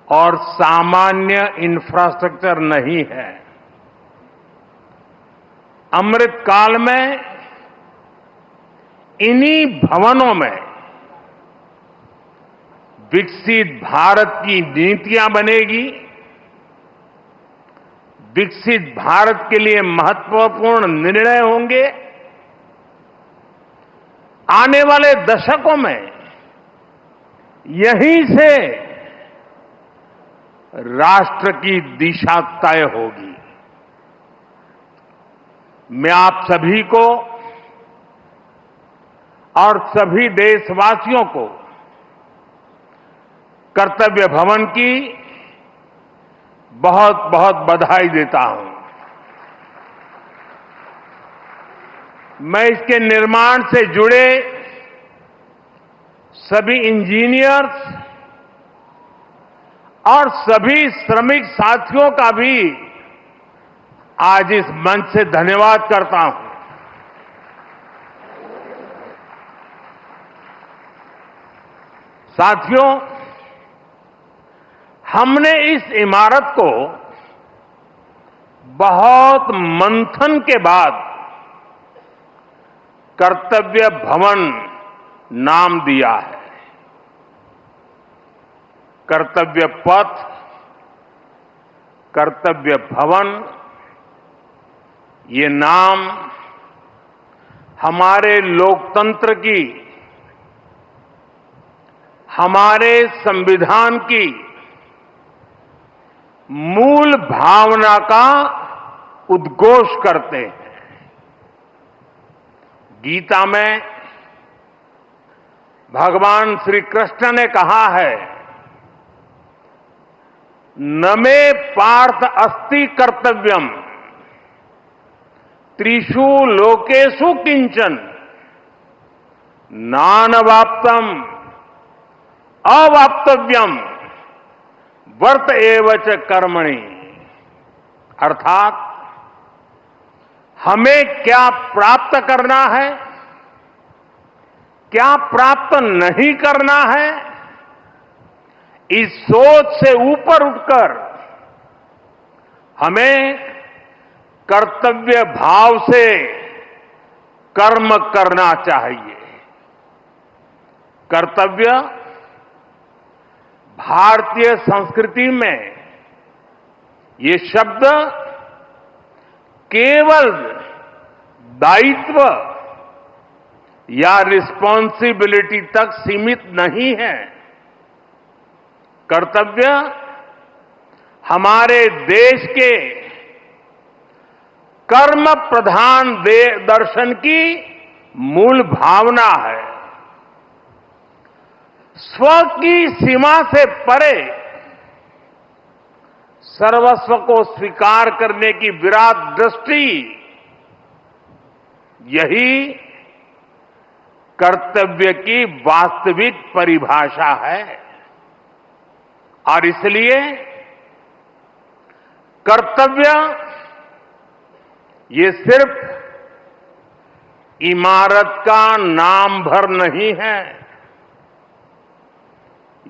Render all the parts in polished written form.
और सामान्य इंफ्रास्ट्रक्चर नहीं है। अमृत काल में इन्हीं भवनों में विकसित भारत की नीतियां बनेगी, विकसित भारत के लिए महत्वपूर्ण निर्णय होंगे। आने वाले दशकों में यहीं से राष्ट्र की दिशा तय होगी। मैं आप सभी को और सभी देशवासियों को कर्तव्य भवन की बहुत बहुत बधाई देता हूं। मैं इसके निर्माण से जुड़े सभी इंजीनियर्स और सभी श्रमिक साथियों का भी आज इस मंच से धन्यवाद करता हूं। साथियों, हमने इस इमारत को बहुत मंथन के बाद कर्तव्य भवन नाम दिया है। कर्तव्य पथ, कर्तव्य भवन, ये नाम हमारे लोकतंत्र की, हमारे संविधान की मूल भावना का उद्घोष करते हैं। गीता में भगवान श्री कृष्ण ने कहा है, न मे पार्थ अस्ति कर्तव्यम त्रिषु लोकेषु किंचन नानवाप्तम अवाप्तव्यम वर्त एव च कर्मणि। अर्थात हमें क्या प्राप्त करना है, क्या प्राप्त नहीं करना है, इस सोच से ऊपर उठकर हमें कर्तव्य भाव से कर्म करना चाहिए। कर्तव्य भारतीय संस्कृति में ये शब्द केवल दायित्व या रिस्पॉन्सिबिलिटी तक सीमित नहीं है। कर्तव्य हमारे देश के कर्म प्रधान दर्शन की मूल भावना है। स्व की सीमा से परे सर्वस्व को स्वीकार करने की विराट दृष्टि, यही कर्तव्य की वास्तविक परिभाषा है। और इसलिए कर्तव्य ये सिर्फ इमारत का नाम भर नहीं है,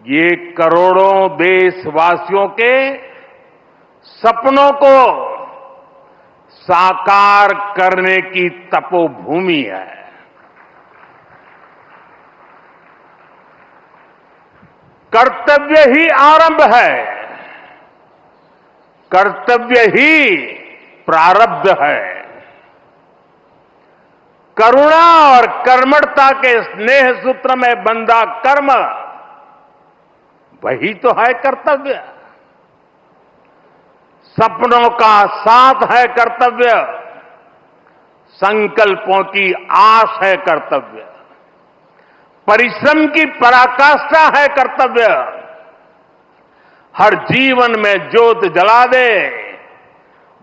ये करोड़ों देशवासियों के सपनों को साकार करने की तपोभूमि है। कर्तव्य ही आरंभ है, कर्तव्य ही प्रारब्ध है। करुणा और कर्मठता के स्नेह सूत्र में बंधा कर्म, वही तो है कर्तव्य। सपनों का साथ है कर्तव्य, संकल्पों की आस है कर्तव्य, परिश्रम की पराकाष्ठा है कर्तव्य। हर जीवन में ज्योत जला दे,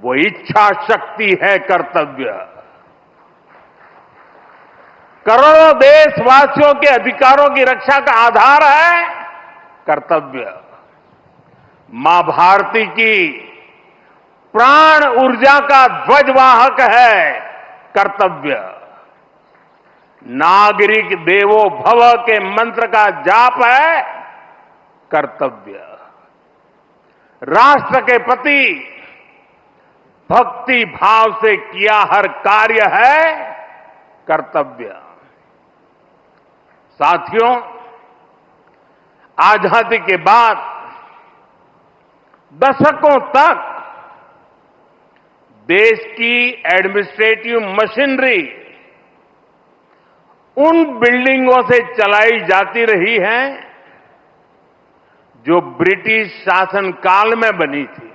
वो इच्छा शक्ति है कर्तव्य। करोड़ों देशवासियों के अधिकारों की रक्षा का आधार है कर्तव्य। मां भारती की प्राण ऊर्जा का ध्वजवाहक है कर्तव्य। नागरिक देवो भव के मंत्र का जाप है कर्तव्य। राष्ट्र के प्रति भक्ति भाव से किया हर कार्य है कर्तव्य। साथियों, आजादी के बाद दशकों तक देश की एडमिनिस्ट्रेटिव मशीनरी उन बिल्डिंगों से चलाई जाती रही है जो ब्रिटिश शासनकाल में बनी थी।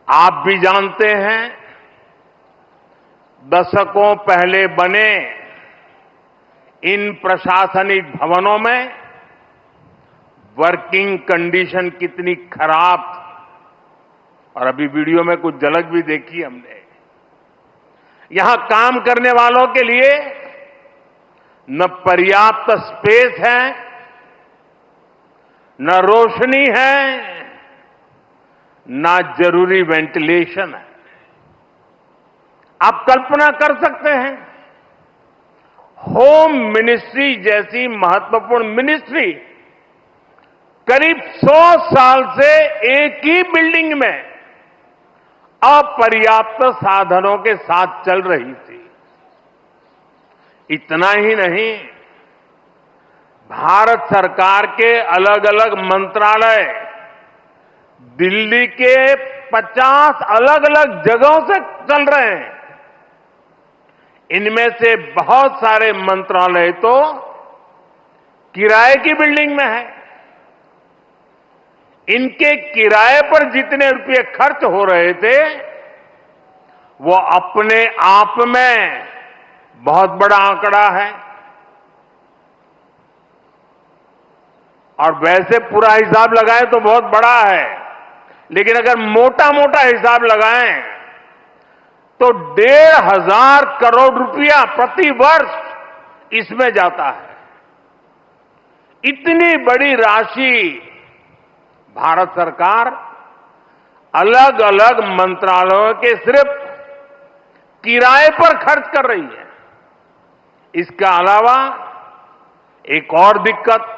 आप भी जानते हैं, दशकों पहले बने इन प्रशासनिक भवनों में वर्किंग कंडीशन कितनी खराब थी, और अभी वीडियो में कुछ झलक भी देखी हमने। यहां काम करने वालों के लिए न पर्याप्त स्पेस है, न रोशनी है, न जरूरी वेंटिलेशन है। आप कल्पना कर सकते हैं, होम मिनिस्ट्री जैसी महत्वपूर्ण मिनिस्ट्री करीब 100 साल से एक ही बिल्डिंग में अपर्याप्त साधनों के साथ चल रही थी। इतना ही नहीं, भारत सरकार के अलग अलग मंत्रालय दिल्ली के 50 अलग अलग जगहों से चल रहे हैं। इनमें से बहुत सारे मंत्रालय तो किराए की बिल्डिंग में है। इनके किराए पर जितने रुपए खर्च हो रहे थे, वो अपने आप में बहुत बड़ा आंकड़ा है। और वैसे पूरा हिसाब लगाएं तो बहुत बड़ा है, लेकिन अगर मोटा मोटा हिसाब लगाएं तो 1,500 करोड़ रुपया प्रति वर्ष इसमें जाता है। इतनी बड़ी राशि भारत सरकार अलग अलग मंत्रालयों के सिर्फ किराए पर खर्च कर रही है। इसके अलावा एक और दिक्कत,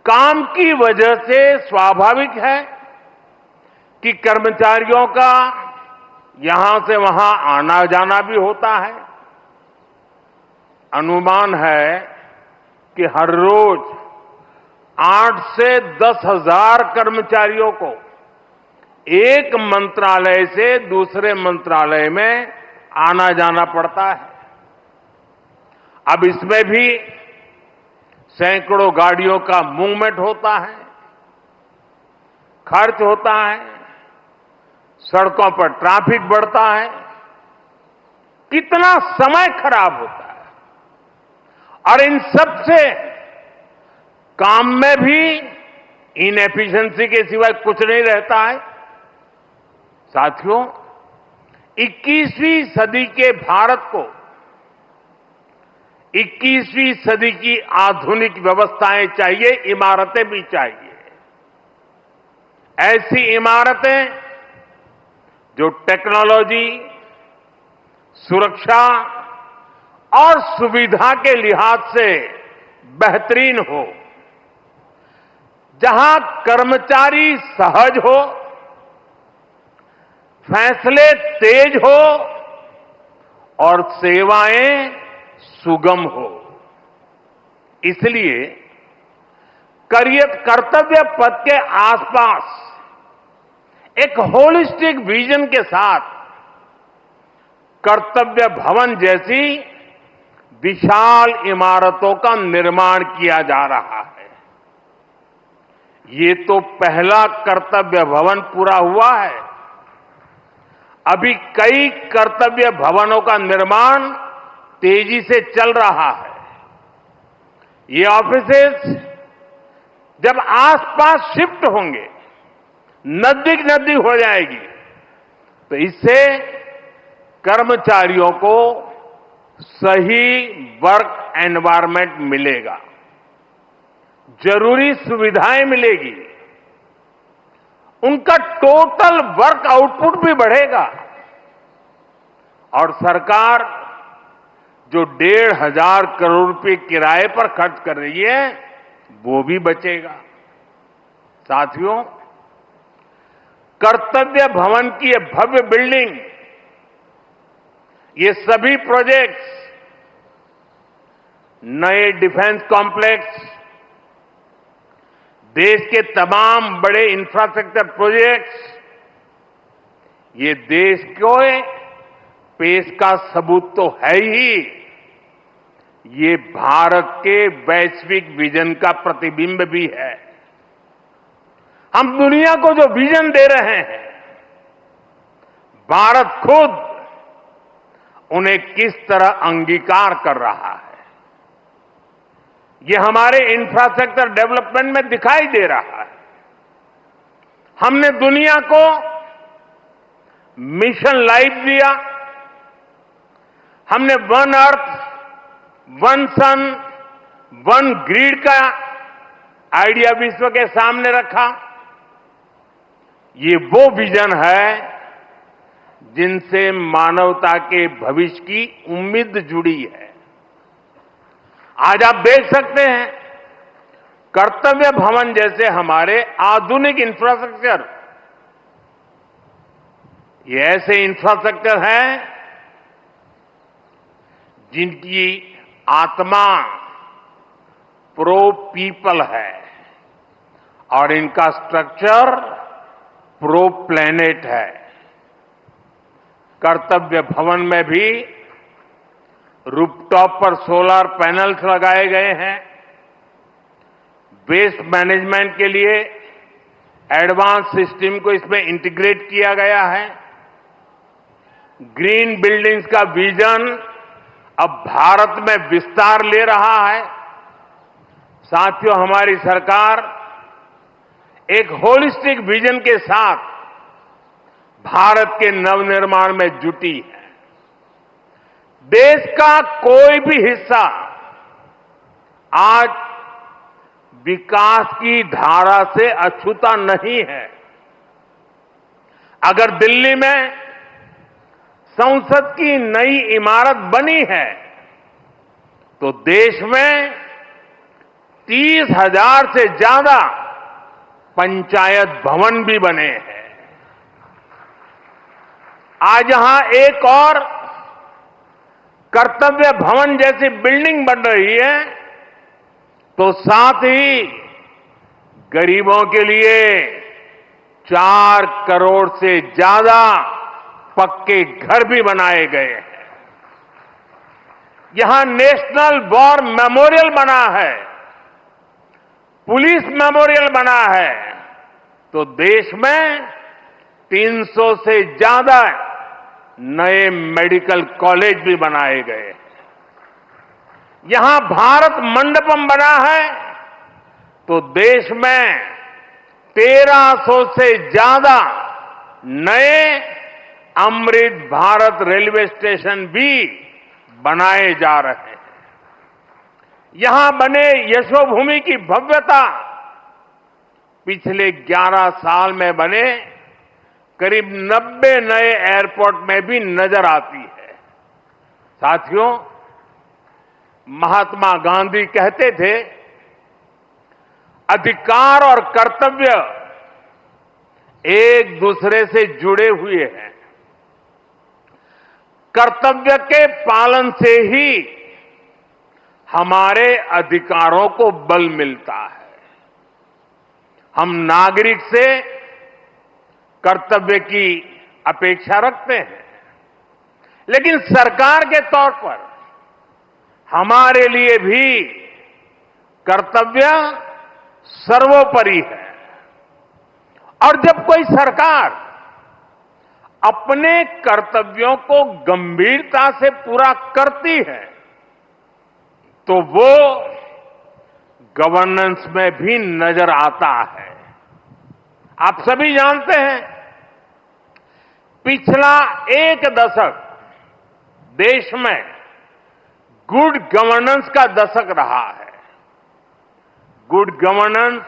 काम की वजह से स्वाभाविक है कि कर्मचारियों का यहां से वहां आना जाना भी होता है। अनुमान है कि हर रोज 8 से 10,000 कर्मचारियों को एक मंत्रालय से दूसरे मंत्रालय में आना जाना पड़ता है। अब इसमें भी सैकड़ों गाड़ियों का मूवमेंट होता है, खर्च होता है, सड़कों पर ट्रैफिक बढ़ता है, कितना समय खराब होता है। और इन सब से काम में भी इनएफिशिएंसी के सिवाय कुछ नहीं रहता है। साथियों, 21वीं सदी के भारत को 21वीं सदी की आधुनिक व्यवस्थाएं चाहिए, इमारतें भी चाहिए। ऐसी इमारतें जो टेक्नोलॉजी, सुरक्षा और सुविधा के लिहाज से बेहतरीन हो, जहां कर्मचारी सहज हो, फैसले तेज हो और सेवाएं सुगम हो। इसलिए कर्तव्य पथ के आसपास एक होलिस्टिक विजन के साथ कर्तव्य भवन जैसी विशाल इमारतों का निर्माण किया जा रहा है। ये तो पहला कर्तव्य भवन पूरा हुआ है। अभी कई कर्तव्य भवनों का निर्माण तेजी से चल रहा है। ये ऑफिसेस जब आसपास शिफ्ट होंगे, नजदीक हो जाएगी, तो इससे कर्मचारियों को सही वर्क एनवायरनमेंट मिलेगा, जरूरी सुविधाएं मिलेगी, उनका टोटल वर्क आउटपुट भी बढ़ेगा और सरकार जो 1,500 करोड़ रुपए किराए पर खर्च कर रही है, वो भी बचेगा। साथियों, कर्तव्य भवन की ये भव्य बिल्डिंग, ये सभी प्रोजेक्ट्स, नए डिफेंस कॉम्प्लेक्स, देश के तमाम बड़े इंफ्रास्ट्रक्चर प्रोजेक्ट्स, ये देश को पेश का सबूत तो है ही, ये भारत के वैश्विक विजन का प्रतिबिंब भी है। हम दुनिया को जो विजन दे रहे हैं, भारत खुद उन्हें किस तरह अंगीकार कर रहा है, ये हमारे इंफ्रास्ट्रक्चर डेवलपमेंट में दिखाई दे रहा है। हमने दुनिया को मिशन लाइफ दिया, हमने वन अर्थ, वन सन, वन ग्रिड का आइडिया विश्व के सामने रखा। ये वो विजन है जिनसे मानवता के भविष्य की उम्मीद जुड़ी है। आज आप देख सकते हैं, कर्तव्य भवन जैसे हमारे आधुनिक इंफ्रास्ट्रक्चर, ये ऐसे इंफ्रास्ट्रक्चर हैं जिनकी आत्मा प्रो पीपल है और इनका स्ट्रक्चर प्रो प्लेनेट है। कर्तव्य भवन में भी रूफटॉप पर सोलर पैनल्स लगाए गए हैं। वेस्ट मैनेजमेंट के लिए एडवांस सिस्टम को इसमें इंटीग्रेट किया गया है। ग्रीन बिल्डिंग्स का विजन अब भारत में विस्तार ले रहा है। साथियों, हमारी सरकार एक होलिस्टिक विजन के साथ भारत के नवनिर्माण में जुटी है। देश का कोई भी हिस्सा आज विकास की धारा से अछूता नहीं है। अगर दिल्ली में संसद की नई इमारत बनी है तो देश में 30,000 से ज्यादा पंचायत भवन भी बने हैं। आज यहां एक और कर्तव्य भवन जैसी बिल्डिंग बन रही है तो साथ ही गरीबों के लिए 4 करोड़ से ज्यादा पक्के घर भी बनाए गए हैं। यहां नेशनल वॉर मेमोरियल बना है, पुलिस मेमोरियल बना है, तो देश में 300 से ज्यादा नए मेडिकल कॉलेज भी बनाए गए हैं। यहां भारत मंडपम बना है तो देश में 1300 से ज्यादा नए अमृत भारत रेलवे स्टेशन भी बनाए जा रहे हैं। यहां बने यशोभूमि की भव्यता पिछले 11 साल में बने करीब 90 नए एयरपोर्ट में भी नजर आती है। साथियों, महात्मा गांधी कहते थे, अधिकार और कर्तव्य एक दूसरे से जुड़े हुए हैं। कर्तव्य के पालन से ही हमारे अधिकारों को बल मिलता है। हम नागरिक से कर्तव्य की अपेक्षा रखते हैं, लेकिन सरकार के तौर पर हमारे लिए भी कर्तव्य सर्वोपरि है। और जब कोई सरकार अपने कर्तव्यों को गंभीरता से पूरा करती है तो वो गवर्नेंस में भी नजर आता है। आप सभी जानते हैं, पिछला 1 दशक देश में गुड गवर्नेंस का दशक रहा है। गुड गवर्नेंस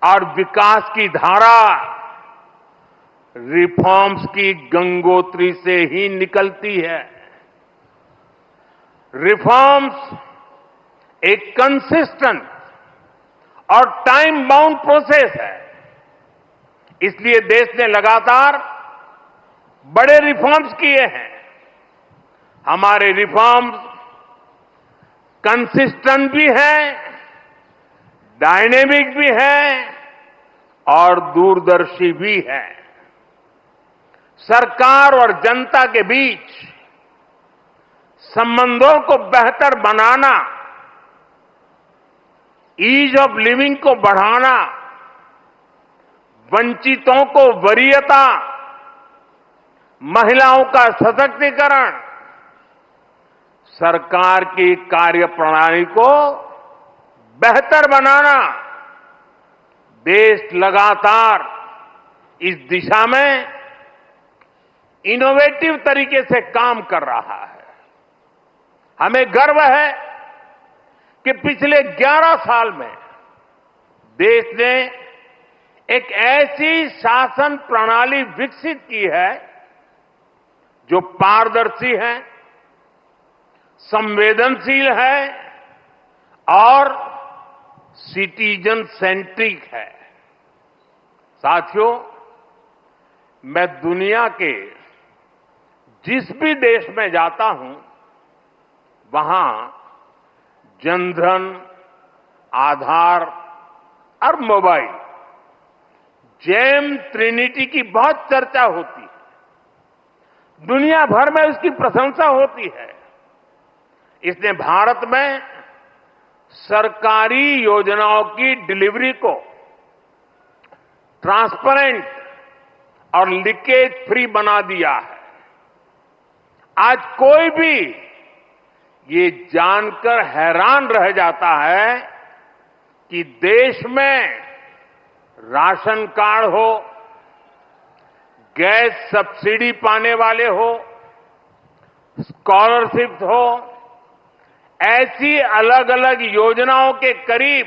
और विकास की धारा रिफॉर्म्स की गंगोत्री से ही निकलती है। रिफॉर्म्स एक कंसिस्टेंट और टाइम बाउंड प्रोसेस है। इसलिए देश ने लगातार बड़े रिफॉर्म्स किए हैं। हमारे रिफॉर्म्स कंसिस्टेंट भी हैं, डायनेमिक भी हैं और दूरदर्शी भी है। सरकार और जनता के बीच संबंधों को बेहतर बनाना, ईज ऑफ लिविंग को बढ़ाना, वंचितों को वरीयता, महिलाओं का सशक्तिकरण, सरकार की कार्यप्रणाली को बेहतर बनाना, देश लगातार इस दिशा में इनोवेटिव तरीके से काम कर रहा है। हमें गर्व है कि पिछले 11 साल में देश ने एक ऐसी शासन प्रणाली विकसित की है जो पारदर्शी है, संवेदनशील है और सिटीजन सेंट्रिक है। साथियों, मैं दुनिया के जिस भी देश में जाता हूं, वहां जनधन, आधार और मोबाइल जेम ट्रिनिटी की बहुत चर्चा होती है। दुनिया भर में उसकी प्रशंसा होती है। इसने भारत में सरकारी योजनाओं की डिलीवरी को ट्रांसपेरेंट और लीकेज फ्री बना दिया है। आज कोई भी ये जानकर हैरान रह जाता है कि देश में राशन कार्ड हो, गैस सब्सिडी पाने वाले हो, स्कॉलरशिप हो, ऐसी अलग अलग योजनाओं के करीब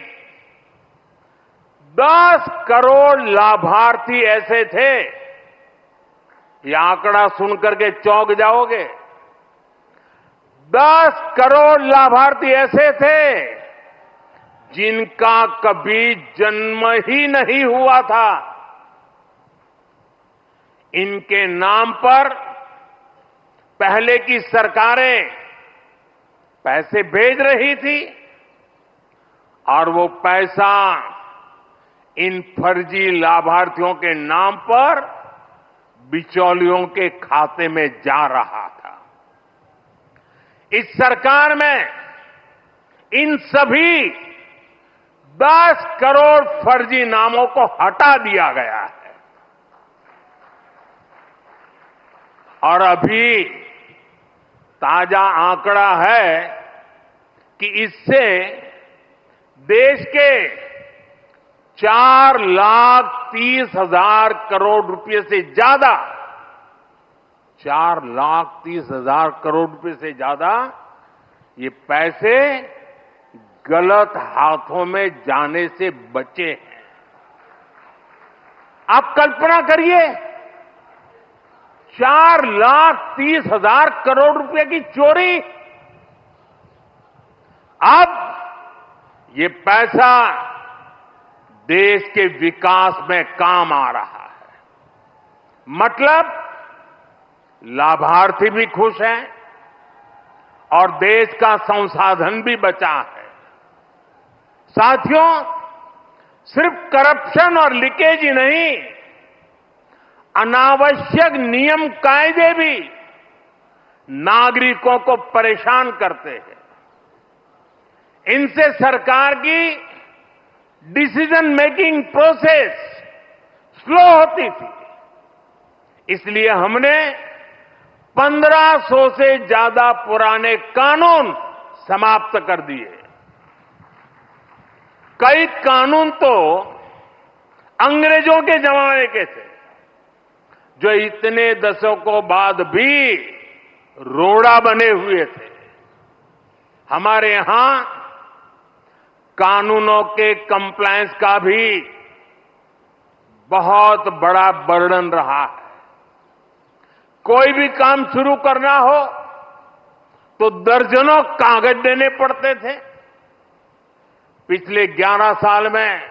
10 करोड़ लाभार्थी ऐसे थे। यह आंकड़ा सुनकर के चौंक जाओगे। 10 करोड़ लाभार्थी ऐसे थे जिनका कभी जन्म ही नहीं हुआ था। इनके नाम पर पहले की सरकारें पैसे भेज रही थी और वो पैसा इन फर्जी लाभार्थियों के नाम पर बिचौलियों के खाते में जा रहा था। इस सरकार में इन सभी 10 करोड़ फर्जी नामों को हटा दिया गया है और अभी ताजा आंकड़ा है कि इससे देश के 4,30,000 करोड़ रुपए से ज्यादा 4,30,000 करोड़ रुपए से ज्यादा ये पैसे गलत हाथों में जाने से बचे हैं। आप कल्पना करिए, 4,30,000 करोड़ रुपए की चोरी। अब ये पैसा देश के विकास में काम आ रहा है। मतलब लाभार्थी भी खुश हैं और देश का संसाधन भी बचा है। साथियों, सिर्फ करप्शन और लीकेज ही नहीं, अनावश्यक नियम कायदे भी नागरिकों को परेशान करते हैं। इनसे सरकार की डिसीजन मेकिंग प्रोसेस स्लो होती थी। इसलिए हमने 1500 से ज्यादा पुराने कानून समाप्त कर दिए। कई कानून तो अंग्रेजों के जमाने के थे, जो इतने दशकों बाद भी रोड़ा बने हुए थे। हमारे यहां कानूनों के कंप्लायंस का भी बहुत बड़ा बर्डन रहा है। कोई भी काम शुरू करना हो तो दर्जनों कागज देने पड़ते थे। पिछले 11 साल में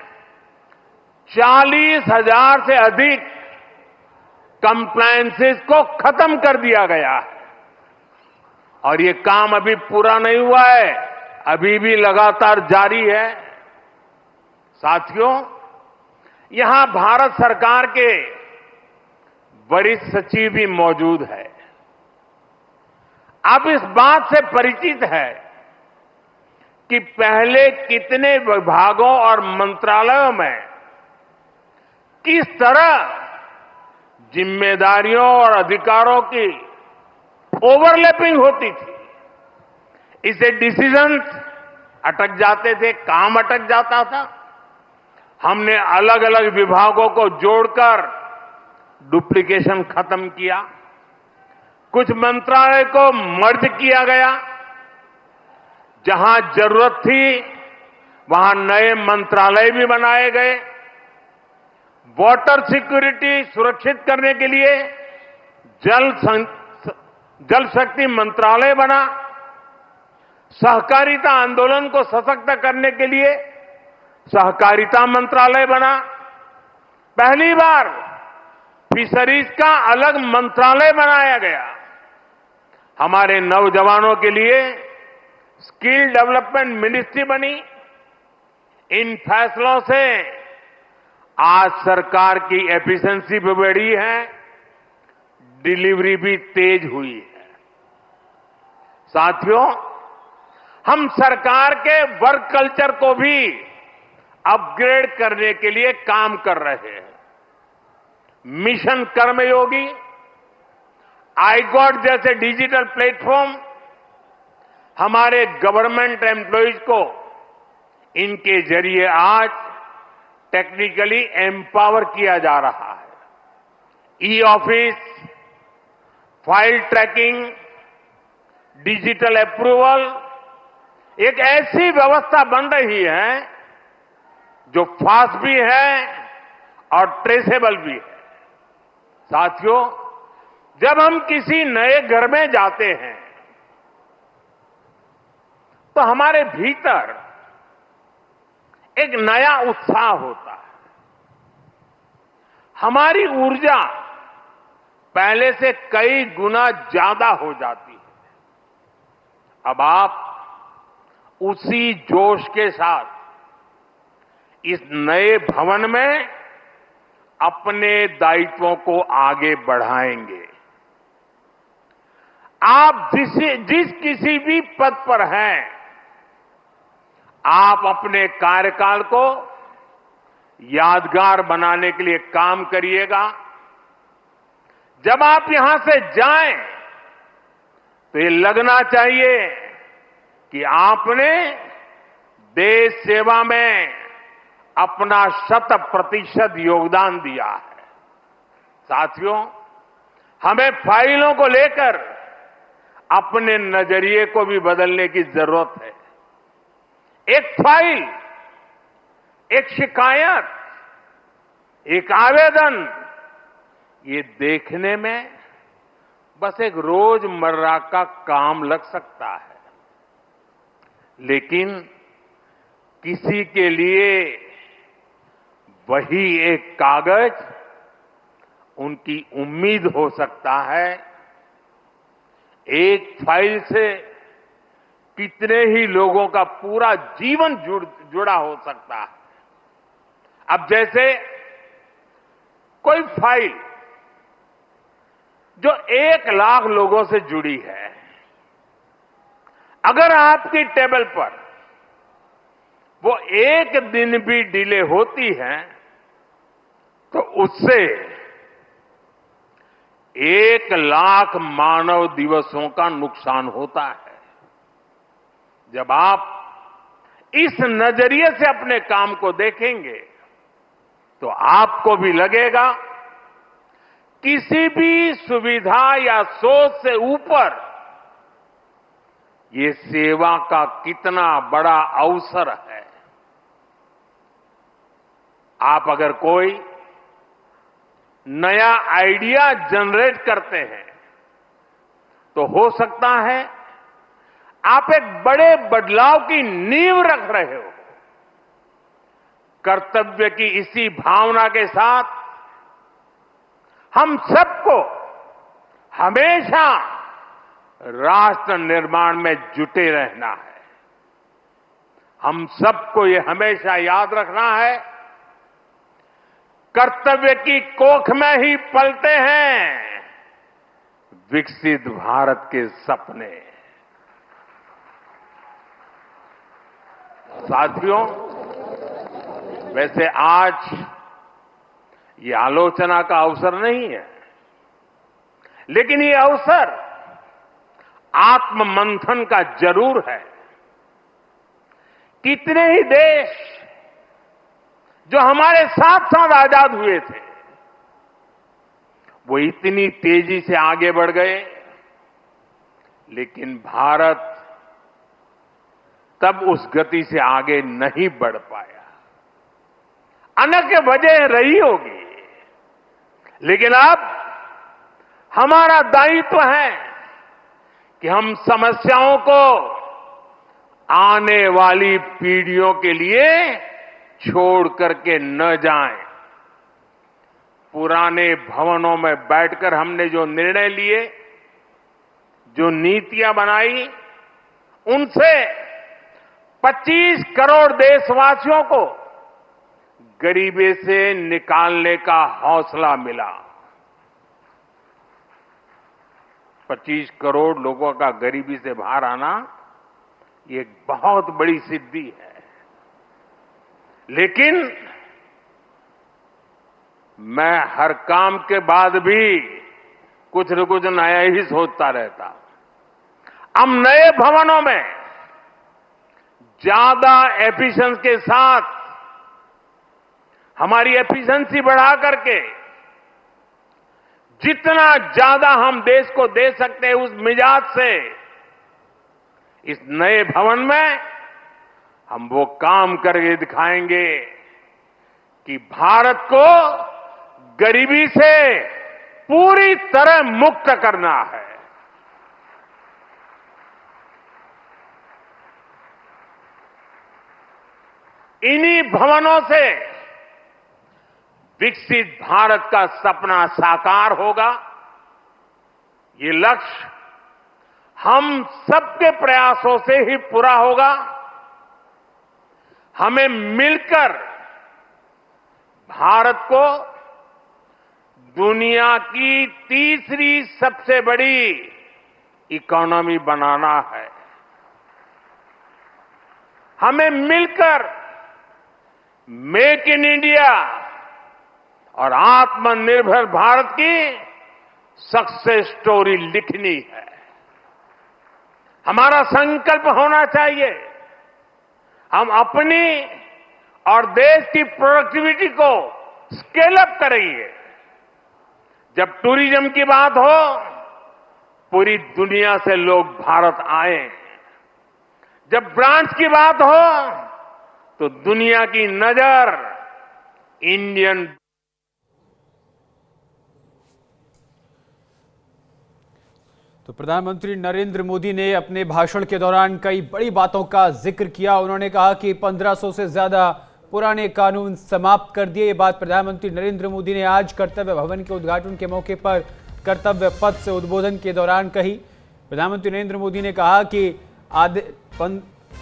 40,000 से अधिक कंप्लायंसेस को खत्म कर दिया गया है। और ये काम अभी पूरा नहीं हुआ है, अभी भी लगातार जारी है। साथियों, यहां भारत सरकार के वरिष्ठ सचिव भी मौजूद है। आप इस बात से परिचित है कि पहले कितने विभागों और मंत्रालयों में किस तरह जिम्मेदारियों और अधिकारों की ओवरलैपिंग होती थी। इससे डिसीजंस अटक जाते थे, काम अटक जाता था। हमने अलग अलग विभागों को जोड़कर डुप्लीकेशन खत्म किया, कुछ मंत्रालय को मर्ज किया गया, जहां जरूरत थी वहां नए मंत्रालय भी बनाए गए। वाटर सिक्योरिटी सुरक्षित करने के लिए जल शक्ति मंत्रालय बना, सहकारिता आंदोलन को सशक्त करने के लिए सहकारिता मंत्रालय बना, पहली बार फिशरीज का अलग मंत्रालय बनाया गया, हमारे नौजवानों के लिए स्किल डेवलपमेंट मिनिस्ट्री बनी। इन फैसलों से आज सरकार की एफिशिएंसी भी बढ़ी है, डिलीवरी भी तेज हुई है। साथियों, हम सरकार के वर्क कल्चर को भी अपग्रेड करने के लिए काम कर रहे हैं। मिशन कर्मयोगी, iGOT जैसे डिजिटल प्लेटफॉर्म हमारे गवर्नमेंट एम्प्लॉइज को इनके जरिए आज टेक्निकली एम्पावर किया जा रहा है। E office, file tracking, digital approval, एक ऐसी व्यवस्था बन रही है जो फास्ट भी है और ट्रेसेबल भी है। साथियों, जब हम किसी नए घर में जाते हैं तो हमारे भीतर एक नया उत्साह होता है, हमारी ऊर्जा पहले से कई गुना ज्यादा हो जाती है। अब आप उसी जोश के साथ इस नए भवन में अपने दायित्वों को आगे बढ़ाएंगे। आप जिस किसी भी पद पर हैं, आप अपने कार्यकाल को यादगार बनाने के लिए काम करिएगा। जब आप यहां से जाएं तो ये लगना चाहिए कि आपने देश सेवा में अपना 100% योगदान दिया है। साथियों, हमें फाइलों को लेकर अपने नजरिए को भी बदलने की जरूरत है। एक फाइल, एक शिकायत, एक आवेदन, ये देखने में बस एक रोजमर्रा का काम लग सकता है, लेकिन किसी के लिए वही एक कागज उनकी उम्मीद हो सकता है। एक फाइल से कितने ही लोगों का पूरा जीवन जुड़ा हो सकता है। अब जैसे कोई फाइल जो 1 लाख लोगों से जुड़ी है, अगर आपकी टेबल पर वो एक दिन भी डिले होती है तो उससे 1 लाख मानव दिवसों का नुकसान होता है। जब आप इस नजरिए से अपने काम को देखेंगे तो आपको भी लगेगा किसी भी सुविधा या सोच से ऊपर ये सेवा का कितना बड़ा अवसर है। आप अगर कोई नया आइडिया जनरेट करते हैं तो हो सकता है आप एक बड़े बदलाव की नींव रख रहे हो। कर्तव्य की इसी भावना के साथ हम सबको हमेशा राष्ट्र निर्माण में जुटे रहना है। हम सबको ये हमेशा याद रखना है, कर्तव्य की कोख में ही पलते हैं विकसित भारत के सपने। साथियों, वैसे आज ये आलोचना का अवसर नहीं है, लेकिन ये अवसर आत्ममंथन का जरूर है। कितने ही देश जो हमारे साथ साथ आजाद हुए थे, वो इतनी तेजी से आगे बढ़ गए, लेकिन भारत तब उस गति से आगे नहीं बढ़ पाया। अनेक वजह रही होगी, लेकिन अब हमारा दायित्व है कि हम समस्याओं को आने वाली पीढ़ियों के लिए छोड़ करके न जाएं। पुराने भवनों में बैठकर हमने जो निर्णय लिए, जो नीतियां बनाई, उनसे 25 करोड़ देशवासियों को गरीबी से निकालने का हौसला मिला। 25 करोड़ लोगों का गरीबी से बाहर आना ये एक बहुत बड़ी सिद्धि है। लेकिन मैं हर काम के बाद भी कुछ न कुछ नया ही सोचता रहता। हम नए भवनों में ज्यादा एफिशिएंसी के साथ हमारी एफिशिएंसी बढ़ा करके जितना ज्यादा हम देश को दे सकते हैं, उस मिजाज से इस नए भवन में हम वो काम करके दिखाएंगे कि भारत को गरीबी से पूरी तरह मुक्त करना है। इन्हीं भवनों से विकसित भारत का सपना साकार होगा। ये लक्ष्य हम सबके प्रयासों से ही पूरा होगा। हमें मिलकर भारत को दुनिया की तीसरी सबसे बड़ी इकोनॉमी बनाना है। हमें मिलकर मेक इन इंडिया और आत्मनिर्भर भारत की सक्सेस स्टोरी लिखनी है। हमारा संकल्प होना चाहिए, हम अपनी और देश की प्रोडक्टिविटी को स्केल अप करेंगे। जब टूरिज्म की बात हो, पूरी दुनिया से लोग भारत आए। जब ब्रांड्स की बात हो, तो दुनिया की नजर इंडियन। तो प्रधानमंत्री नरेंद्र मोदी ने अपने भाषण के दौरान कई बड़ी बातों का जिक्र किया। उन्होंने कहा कि 1500 से ज्यादा पुराने कानून समाप्त कर दिए। ये बात प्रधानमंत्री नरेंद्र मोदी ने आज कर्तव्य भवन के उद्घाटन के मौके पर कर्तव्य पथ से उद्बोधन के दौरान कही। प्रधानमंत्री नरेंद्र मोदी ने कहा कि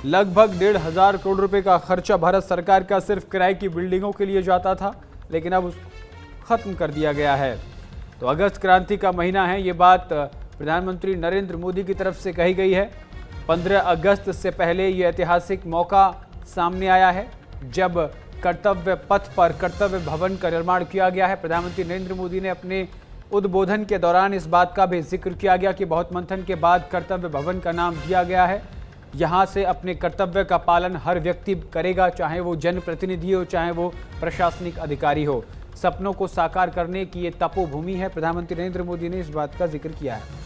लगभग 1,500 करोड़ रुपए का खर्चा भारत सरकार का सिर्फ किराए की बिल्डिंगों के लिए जाता था, लेकिन अब खत्म कर दिया गया है। तो अगस्त क्रांति का महीना है, ये बात प्रधानमंत्री नरेंद्र मोदी की तरफ से कही गई है। 15 अगस्त से पहले ये ऐतिहासिक मौका सामने आया है जब कर्तव्य पथ पर कर्तव्य भवन का निर्माण किया गया है। प्रधानमंत्री नरेंद्र मोदी ने अपने उद्बोधन के दौरान इस बात का भी जिक्र किया गया कि बहुत मंथन के बाद कर्तव्य भवन का नाम दिया गया है। यहाँ से अपने कर्तव्य का पालन हर व्यक्ति करेगा, चाहे वो जनप्रतिनिधि हो, चाहे वो प्रशासनिक अधिकारी हो। सपनों को साकार करने की ये तपोभूमि है। प्रधानमंत्री नरेंद्र मोदी ने इस बात का जिक्र किया है।